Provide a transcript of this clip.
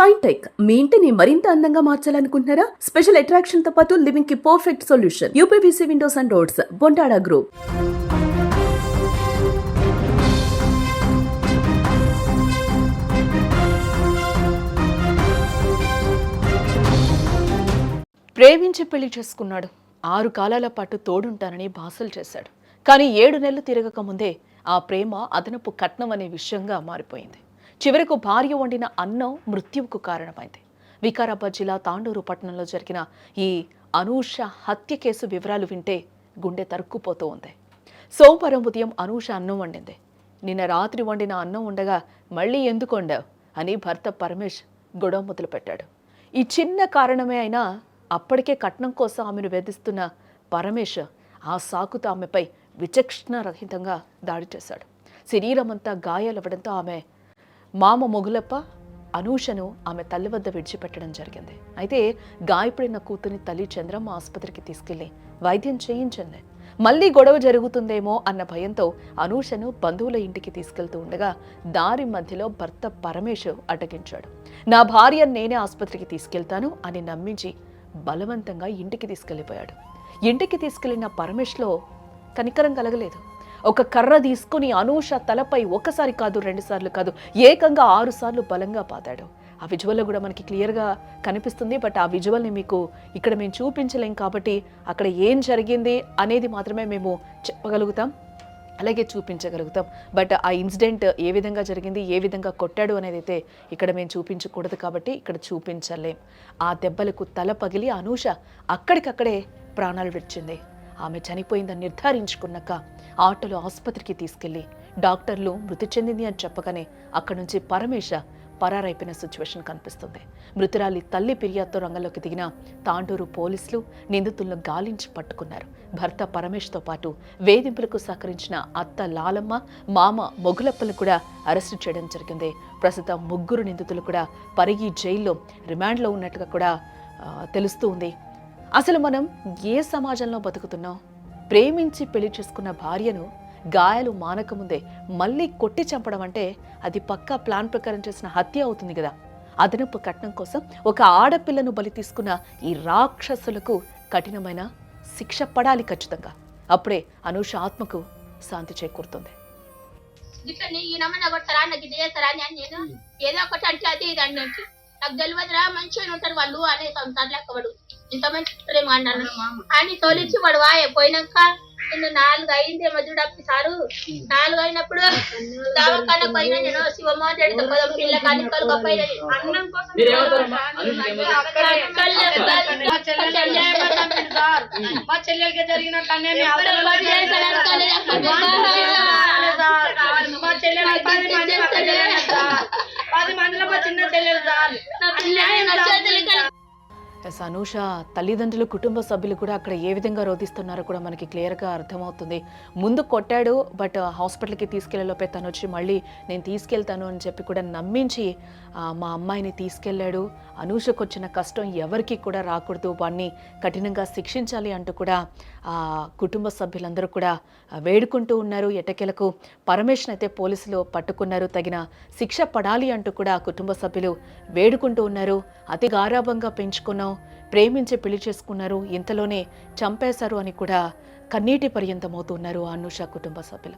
Shine tech మీ ఇంటిని మరింత అందంగా మార్చాలనుకుంటున్నారా? స్పెషల్ అట్రాక్షన్ తో పాటు లివింగ్ కి perfect solution. UPVC windows and doors, Bontada group. ప్రేమించి పెళ్లి చేసుకున్నాడు. 6 కాలాల పాటు తోడుంటానని భాసలు చేశాడు. కానీ 7 నెలలు తిరగక ముందే ఆ ప్రేమ అదనపు కట్నం అనే విషయంగా మారిపోయింది. చివరకు భార్య వండిన అన్నం మృత్యువుకు కారణమైంది. వికారాబాద్ జిల్లా తాండూరు పట్టణంలో జరిగిన ఈ అనూష హత్య కేసు వివరాలు వింటే గుండె తరుక్కుపోతూ ఉంది. సోమవారం ఉదయం అనూష అన్నం వండింది. నిన్న రాత్రి వండిన అన్నం ఉండగా మళ్ళీ ఎందుకు వండావు అని భర్త పరమేష్ గొడవ మొదలుపెట్టాడు. ఈ చిన్న కారణమే అయినా అప్పటికే కట్నం కోసం ఆమెను వేధిస్తున్న పరమేష్ ఆ సాకుతో ఆమెపై విచక్షణారహితంగా దాడి చేశాడు. శరీరమంతా గాయాలవ్వడంతో ఆమె మామ మొగులప్ప అనూషను ఆమె తల్లి వద్ద విడిచిపెట్టడం జరిగింది. అయితే గాయపడిన కూతురిని తల్లి చంద్రమ్మ ఆసుపత్రికి తీసుకెళ్లి వైద్యం చేయించింది. మళ్లీ గొడవ జరుగుతుందేమో అన్న భయంతో అనూషను బంధువుల ఇంటికి తీసుకెళ్తూ ఉండగా దారి మధ్యలో భర్త పరమేశ్ అడ్డగించాడు. నా భార్య నేనే ఆసుపత్రికి తీసుకెళ్తాను అని నమ్మించి బలవంతంగా ఇంటికి తీసుకెళ్లిపోయాడు. ఇంటికి తీసుకెళ్లిన పరమేష్లో కనికరం కలగలేదు. ఒక కర్ర తీసుకుని అనూష తలపై ఒకసారి కాదు, 2 సార్లు కాదు, ఏకంగా 6 సార్లు బలంగా పాతాడు. ఆ విజువల్లో కూడా మనకి క్లియర్గా కనిపిస్తుంది. బట్ ఆ విజువల్ని మీకు ఇక్కడ మేము చూపించలేం కాబట్టి అక్కడ ఏం జరిగింది అనేది మాత్రమే మేము చెప్పగలుగుతాం, అలాగే చూపించగలుగుతాం. బట్ ఆ ఇన్సిడెంట్ ఏ విధంగా జరిగింది, ఏ విధంగా కొట్టాడు అనేది అయితే ఇక్కడ మేము చూపించకూడదు కాబట్టి ఇక్కడ చూపించలేం. ఆ దెబ్బలకు తల పగిలి అనూష అక్కడికక్కడే ప్రాణాలు విడిచింది. ఆమె చనిపోయిందని నిర్ధారించుకున్నాక ఆటోలో ఆసుపత్రికి తీసుకెళ్లి డాక్టర్లు మృతి చెందింది అని చెప్పగానే అక్కడి నుంచి పరమేశ పరారైపోయిన సిచ్యువేషన్ కనిపిస్తుంది. మృతురాలి తల్లి ఫిర్యాదుతో రంగంలోకి దిగిన తాండూరు పోలీసులు నిందితులను గాలించి పట్టుకున్నారు. భర్త పరమేష్తో పాటు వేధింపులకు సహకరించిన అత్త లాలమ్మ, మామ మొగులప్పలను కూడా అరెస్టు చేయడం జరిగింది. ప్రస్తుతం 3 నిందితులు కూడా పరిగి జైల్లో రిమాండ్లో ఉన్నట్టుగా కూడా తెలుస్తూ ఉంది. అసలు మనం ఏ సమాజంలో బతుకుతున్నాం? ప్రేమించి పెళ్లి చేసుకున్న భార్యను గాయాలు మానకముందే మళ్ళీ కొట్టి చంపడం అంటే అది పక్కా ప్లాన్ ప్రకారం చేసిన హత్య అవుతుంది కదా. అదనపు కట్నం కోసం ఒక ఆడపిల్లను బలి తీసుకున్న ఈ రాక్షసులకు కఠినమైన శిక్ష పడాలి ఖచ్చితంగా. అప్పుడే అనూష ఆత్మకు శాంతి చేకూరుతుంది. నాకు తెలియదురా, మంచిగా ఉంటారు వాళ్ళు అనే సంసారం లెక్కవాడు. ఇంత మంచి ప్రేమ అన్నాను అని తోలిచ్చి వాడు వాయ పోయినాక నిన్ను 4 అయిందేమో చూడప్పి సారు. 4 అయినప్పుడు దవాఖాన పోయినా నేను శివమోహన్ రెడ్డితో పదం పిల్ల కానీ కలుగపోయినా అన్నం కోసం మా చెల్లెలకి జరిగిన మా చెల్లెలు 10 మందిలో మా చిన్న చెల్లెలు సార్. అనూష తల్లిదండ్రులు, కుటుంబ సభ్యులు కూడా అక్కడ ఏ విధంగా రోధిస్తున్నారో కూడా మనకి క్లియర్గా అర్థమవుతుంది. ముందు కొట్టాడు, బట్ హాస్పిటల్కి తీసుకెళ్లేలోపే తను వచ్చి మళ్ళీ నేను తీసుకెళ్తాను అని చెప్పి కూడా నమ్మించి మా అమ్మాయిని తీసుకెళ్లాడు. అనూషకు వచ్చిన కష్టం ఎవరికి కూడా రాకూడదు, వాడిని కఠినంగా శిక్షించాలి అంటూ కూడా కుటుంబ సభ్యులందరూ కూడా వేడుకుంటూ ఉన్నారు. ఎట్టకేలకు పరమేశ్వర్ అయితే పోలీసులు పట్టుకున్నారు. తగిన శిక్ష పడాలి అంటూ కూడా కుటుంబ సభ్యులు వేడుకుంటూ ఉన్నారు. అతి గారాభంగా పెంచుకున్నాం, ప్రేమించి పెళ్లి చేసుకున్నారు, ఇంతలోనే చంపేశారు అని కూడా కన్నీటి పర్యంతమవుతున్నారు అనూష కుటుంబ సభ్యులు.